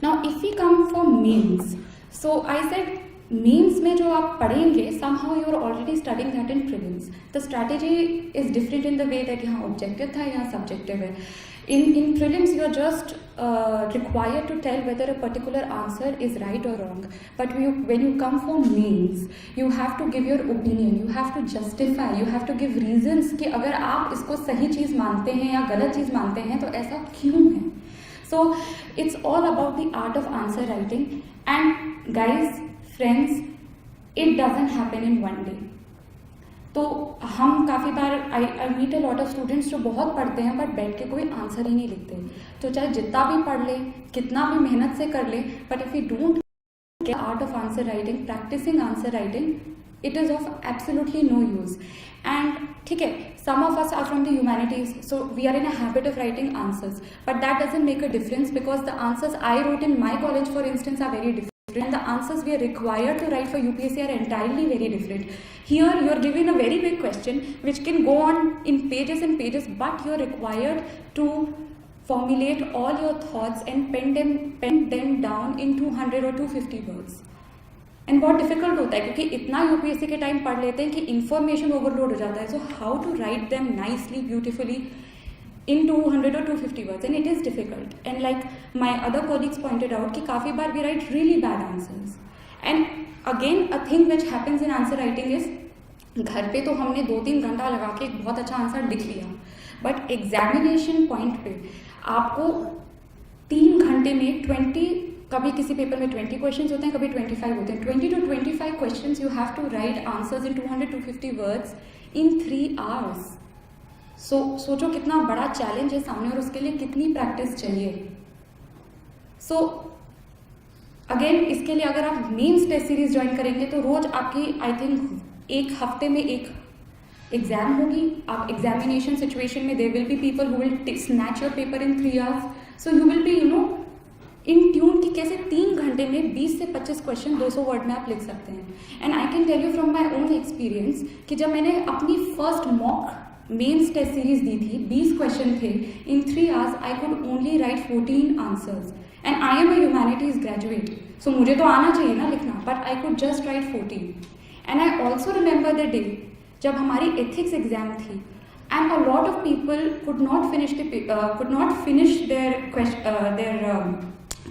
Now if we come for means, so I said means में जो आप पढ़ेंगे somehow you are already studying that in prelims. The strategy is different in the way that यहाँ objective था, यहाँ subjective है. In prelims you are just required to tell whether a particular answer is right or wrong. But when you come for means, you have to give your opinion, you have to justify, you have to give reasons कि अगर आप इसको सही चीज़ मानते हैं या गलत चीज़ मानते हैं तो ऐसा क्यों है. So it's all about the art of answer writing. And guys, friends, it doesn't happen in one day. तो हम काफ़ी बार I meet a lot of students जो बहुत पढ़ते हैं बट बैठ के कोई आंसर ही नहीं लिखते. तो चाहे जितना भी पढ़ ले, कितना भी मेहनत से कर ले, but if you don't get art of answer writing, practising answer writing, it is of absolutely no use. And ठीक है, some of us are from the humanities, so we are in a habit of writing answers, but that doesn't make a difference because the answers I wrote in my college, for instance, are very different, and the answers we are required to write for UPSC are entirely very different. Here you are given a very big question which can go on in pages and pages, but you are required to formulate all your thoughts and pen them down in 200 or 250 words. And बहुत difficult होता है क्योंकि इतना UPSC के time पढ़ लेते हैं कि इन्फॉर्मेशन ओवरलोड हो जाता है. So how to write them nicely, beautifully in 200 or 250 words, and it is difficult. And like my other colleagues pointed out कि काफ़ी बार we write really bad answers. And again a thing which happens in answer writing is घर पे तो हमने 2-3 घंटा लगा के एक बहुत अच्छा आंसर लिख लिया, बट एग्जामिनेशन पॉइंट पे आपको 3 घंटे में 20, कभी किसी पेपर में 20 क्वेश्चंस होते हैं, कभी 25 होते हैं. 20 to 25 questions you have to write answers in 200-250 words in 3 hours. सोचो कितना बड़ा चैलेंज है सामने और उसके लिए कितनी प्रैक्टिस चाहिए. सो अगेन इसके लिए अगर आप मेंस टेस्ट सीरीज ज्वाइन करेंगे तो रोज आपकी आई थिंक एक हफ्ते में एक एग्जाम होगी. आप एग्जामिनेशन सिचुएशन में there will be people who will snatch your paper in 3 hours. So you will be in tune की कैसे 3 घंटे में 20 से 25 क्वेश्चन 200 वर्ड में आप लिख सकते हैं. And I can tell you from my own experience कि जब मैंने अपनी first mock mains test series दी थी, 20 क्वेश्चन थे, in 3 hours I could only write 14 answers. And I am a humanities graduate, so मुझे तो आना चाहिए ना लिखना, but I could just write 14. And I also remember the day जब हमारी एथिक्स एग्जाम थी and a lot of people could not finish their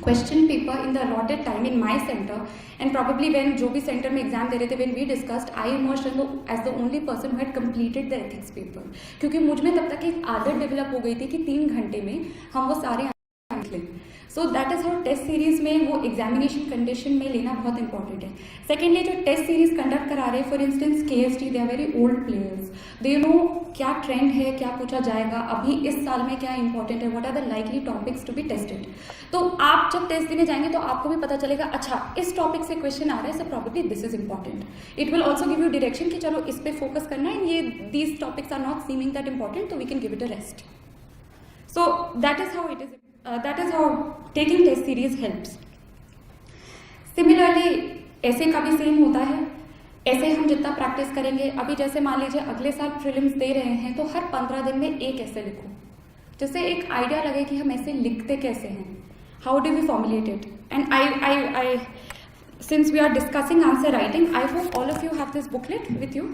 question paper in the allotted time in my center, and probably when जो भी center में exam दे रहे थे, when we discussed, I emerged as the only person who had completed the ethics paper, क्योंकि मुझ में तब तक एक आदत डेवलप हो गई थी कि 3 घंटे में हम वो सारे लिख लें. So that is how test series में वो एग्जामिनेशन कंडीशन में लेना बहुत इंपॉर्टेंट है. सेकेंडली जो टेस्ट सीरीज कंडक्ट करा रहे हैं, for instance KST, they are very old players, they know क्या ट्रेंड है, क्या पूछा जाएगा अभी इस साल में, क्या इंपॉर्टेंट है, what are the likely topics to be tested. तो आप जब टेस्ट देने जाएंगे तो आपको भी पता चलेगा अच्छा इस टॉपिक से क्वेश्चन आ रहा है, so probably this is important. It will also give you direction कि चलो इस पर फोकस करना है, ये these topics are not seeming that important, तो we can give it a rest. So that is how it is. That is how taking test series helps. Similarly, ऐसे का भी सेम होता है. ऐसे हम जितना प्रैक्टिस करेंगे, अभी जैसे मान लीजिए अगले साल प्रीलिम्स दे रहे हैं तो हर 15 दिन में एक ऐसे लिखो, जिससे एक आइडिया लगे कि हम ऐसे लिखते कैसे हैं, how do we formulate it. And I since we are discussing answer writing, I hope all of you have this booklet with you.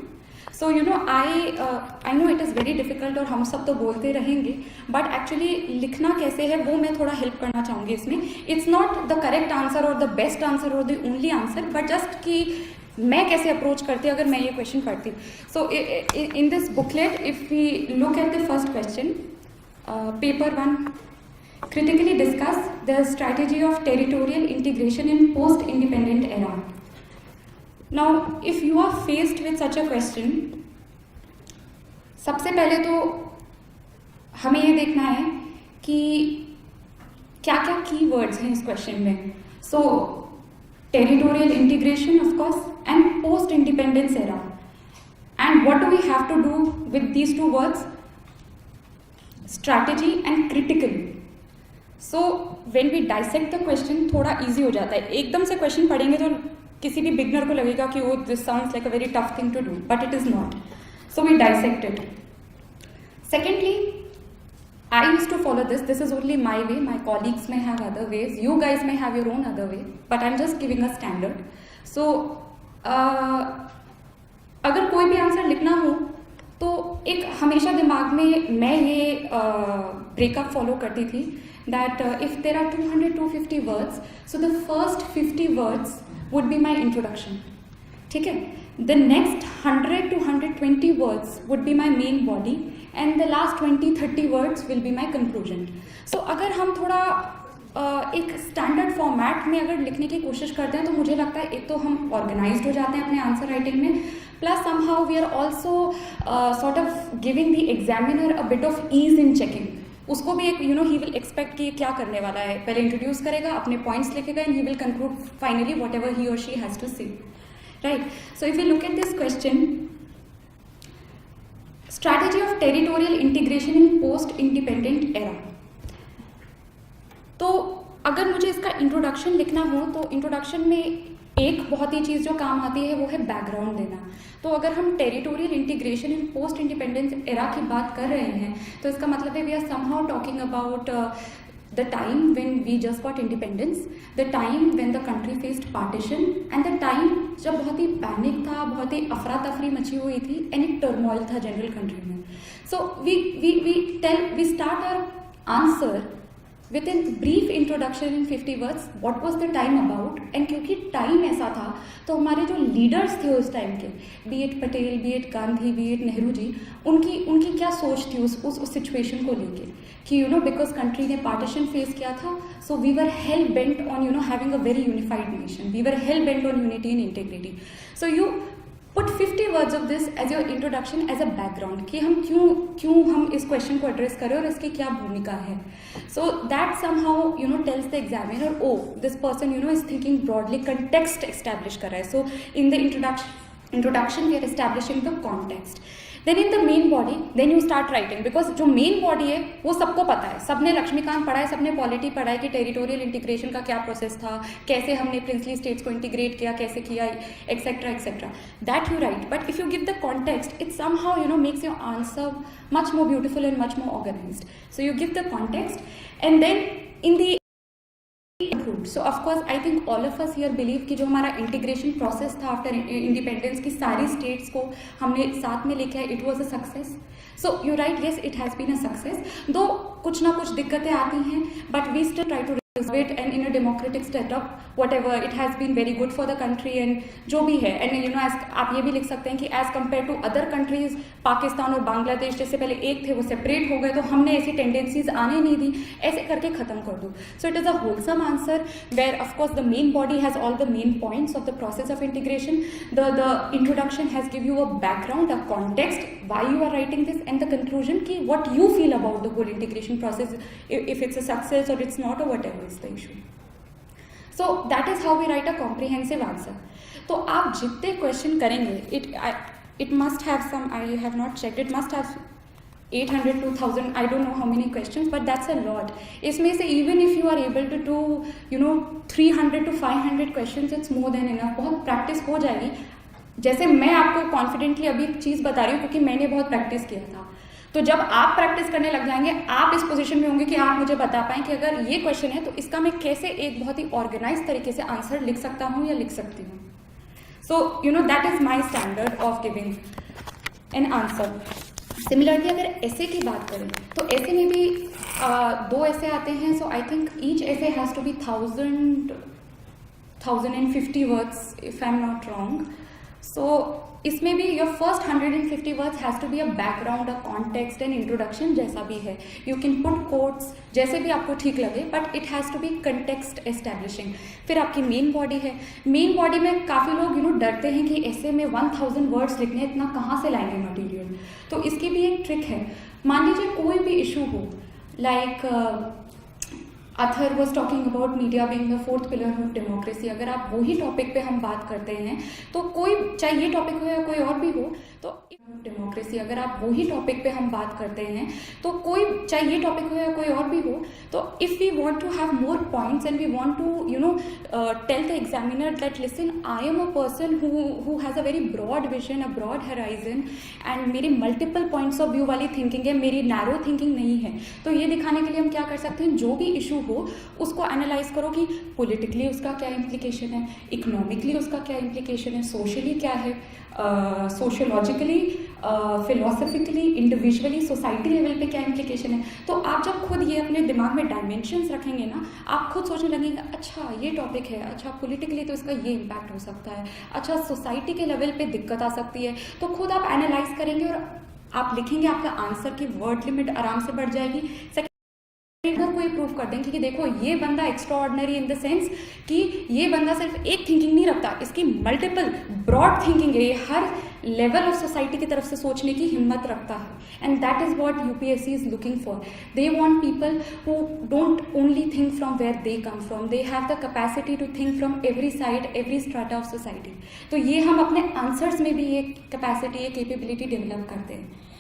So I know it is very difficult और हम सब तो बोलते रहेंगे, बट एक्चुअली लिखना कैसे है वो मैं थोड़ा हेल्प करना चाहूँगी इसमें. It's not the correct answer और द बेस्ट आंसर और the only answer, but just कि मैं कैसे अप्रोच करती अगर मैं ये क्वेश्चन पढ़ती. So in this booklet if we look at the first question, paper 1, critically discuss the strategy of territorial integration in post-independent era. Now, if you are faced with such a question, सबसे पहले तो हमें ये देखना है कि क्या क्या कीवर्ड्स हैं इस क्वेश्चन में. So territorial integration of course and post independence era. And what do we have to do with these 2 words? Strategy and critical. So when we dissect the question थोड़ा ईजी हो जाता है. एकदम से question पढ़ेंगे तो किसी भी बिगनर को लगेगा कि वो this sounds like a very tough thing to do, but it is not. So we dissect it. Secondly, I used to follow this. This is only my way. My colleagues may have other ways. You guys may have your own other way. But I'm just giving a standard. So, अगर कोई भी answer लिखना हो तो एक हमेशा दिमाग में मैं ये ब्रेकअप फॉलो करती थी that if there are 200-250 words, so the first 50 words would be my introduction. ठीक है? The next 100 to 120 words would be my main body and the last 20-30 words will be my conclusion. So अगर हम थोड़ा एक standard format में अगर लिखने की कोशिश करते हैं तो मुझे लगता है एक तो हम ऑर्गेनाइज्ड हो जाते हैं अपने आंसर राइटिंग में, plus somehow we are also sort of giving the examiner a bit of ease in checking. उसको भी एक ही विल एक्सपेक्ट कि क्या करने वाला है, पहले इंट्रोड्यूस करेगा, अपने पॉइंट्स लिखेगा and he will conclude finally what ever he और शी हैज टू से. Right. So if you look at this question, strategy of territorial integration in post independent era. तो अगर मुझे इसका इंट्रोडक्शन लिखना हो तो इंट्रोडक्शन में एक बहुत ही चीज़ जो काम आती है वो है बैकग्राउंड देना. तो अगर हम territorial integration in post independence era की बात कर रहे हैं तो इसका मतलब है we are somehow talking about the time when we just got independence, the time when the country faced partition and the time जब बहुत ही पैनिक था, बहुत ही अफरा तफरी मची हुई थी एंड एक टर्मोइल था जनरल कंट्री में. So we start our answer with a brief introduction in 50 words, what was the time about, and क्योंकि टाइम ऐसा था तो हमारे जो लीडर्स थे उस टाइम के, be it Patel, be it Gandhi, be it Nehru ji, उनकी क्या सोच थी उस सिचुएशन को लेके कि बिकॉज कंट्री ने पार्टीशन फेस किया था, so we were hell bent on having a very unified nation, we were hell bent on unity and integrity. So you put 50 words of this as your introduction, as a background कि हम क्यों हम इस question को address करें और इसकी क्या भूमिका है. So that somehow tells the examiner, oh, this person is thinking broadly, context establish कर रहा है. So in the introduction we are establishing the context. Then in the main body, then you start writing, because जो main body है वो सबको पता है, सबने लक्ष्मीकांत पढ़ा है, सबने पॉलिटी पढ़ा है कि टेरिटोरियल इंटीग्रेशन का क्या प्रोसेस था, कैसे हमने प्रिंसली स्टेट्स को इंटीग्रेट किया, कैसे किया, et cetera et cetera. That you write. But if you give the context, it somehow makes your answer much more beautiful and much more organised. So you give the context and then in the. So of course I think all of us here believe कि जो हमारा integration process था after independence की सारी states को हमने साथ में लेके आए, it was a success. So you write, yes it has been a success, though कुछ ना कुछ दिक्कतें आती हैं, but we still try to resolve it, and in a democratic setup whatever, it has been very good for the country and जो भी है. and as आप ये भी लिख सकते हैं कि as compared to other countries, Pakistan और बांग्लादेश जैसे पहले एक थे वो सेपरेट हो गए तो हमने ऐसी टेंडेंसीज आने नहीं दी, ऐसे करके ख़त्म कर दो. So it is a wholesome answer where of course the main body has all the main points of the process of integration. The introduction has give you a background, a context, why you are writing this, and the conclusion ki what you feel about the whole integration process, if it's a success or it's not or whatever is the issue. So that is how we write a comprehensive answer. तो आप जितने question करेंगे, it must have some, I have not checked, it must have 800 to 1000, I don't know how many questions, but that's a lot. इसमें से even if you are able to do 300 to 500 questions, it's more than enough. बहुत practice हो जाएगी. जैसे मैं आपको confidently अभी चीज़ बता रही हूँ क्योंकि मैंने बहुत प्रैक्टिस किया था. तो जब आप प्रैक्टिस करने लग जाएंगे, आप इस पोजीशन में होंगे कि आप मुझे बता पाएँ कि अगर ये क्वेश्चन है तो इसका मैं कैसे एक बहुत ही ऑर्गेनाइज तरीके से आंसर लिख सकता हूँ या लिख सकती हूँ. सो that is my standard of giving an answer. Similarly अगर ऐसे की बात करें तो ऐसे में भी दो ऐसे आते हैं. So I think each essay has to be 1050 words if I am not wrong. So इसमें भी your first 150 words has to be a background, a context and introduction, जैसा भी है. यू कैन पुट कोट्स, जैसे भी आपको ठीक लगे, but it has to be context establishing. फिर आपकी मेन बॉडी है. मेन बॉडी में काफ़ी लोग डरते हैं कि ऐसे में 1000 वर्ड्स लिखने, इतना कहाँ से लाएंगे मटीरियल. तो इसकी भी एक ट्रिक है. मान लीजिए कोई भी इशू हो, like author was talking about media being the fourth pillar of democracy. अगर आप वही टॉपिक पे हम बात करते हैं तो कोई, चाहे ये टॉपिक हो या कोई और भी हो, तो डेमोक्रेसी, अगर आप वही टॉपिक पे हम बात करते हैं तो कोई, चाहे ये टॉपिक हो या कोई और भी हो, तो if we want to have more points and we want to tell the examiner that listen, I am a person who has a very broad vision, a broad horizon, and मेरी multiple points of view वाली thinking है, मेरी narrow thinking नहीं है। तो ये दिखाने के लिए हम क्या कर सकते हैं, जो भी इशू हो उसको एनालाइज करो कि पॉलिटिकली उसका क्या इम्प्लीकेशन है, इकोनॉमिकली उसका क्या इम्प्लीकेशन है, सोशली क्या है, sociologically, philosophically, individually, society level पे क्या इम्प्लीकेशन है। तो आप जब खुद ये अपने दिमाग में डायमेंशंस रखेंगे ना, आप खुद सोचने लगेंगे अच्छा ये टॉपिक है, अच्छा पॉलिटिकली तो इसका ये इम्पैक्ट हो सकता है, अच्छा सोसाइटी के लेवल पे दिक्कत आ सकती है। तो खुद आप एनालाइज करेंगे और आप लिखेंगे, आपका आंसर की वर्ड लिमिट आराम से बढ़ जाएगी। को ये प्रूव कर देंगे कि देखो ये बंदा extra ordinary in the sense कि ये बंदा सिर्फ एक थिंकिंग नहीं रखता, इसकी मल्टीपल ब्रॉड थिंकिंग है, ये हर लेवल ऑफ सोसाइटी की तरफ से सोचने की हिम्मत रखता है। And that is what UPSC is looking for. They want people who don't only think from where they come from, they have the capacity to think from every side, every strata of society. तो ये हम अपने answers में भी ये capacity, ये capability develop करते हैं।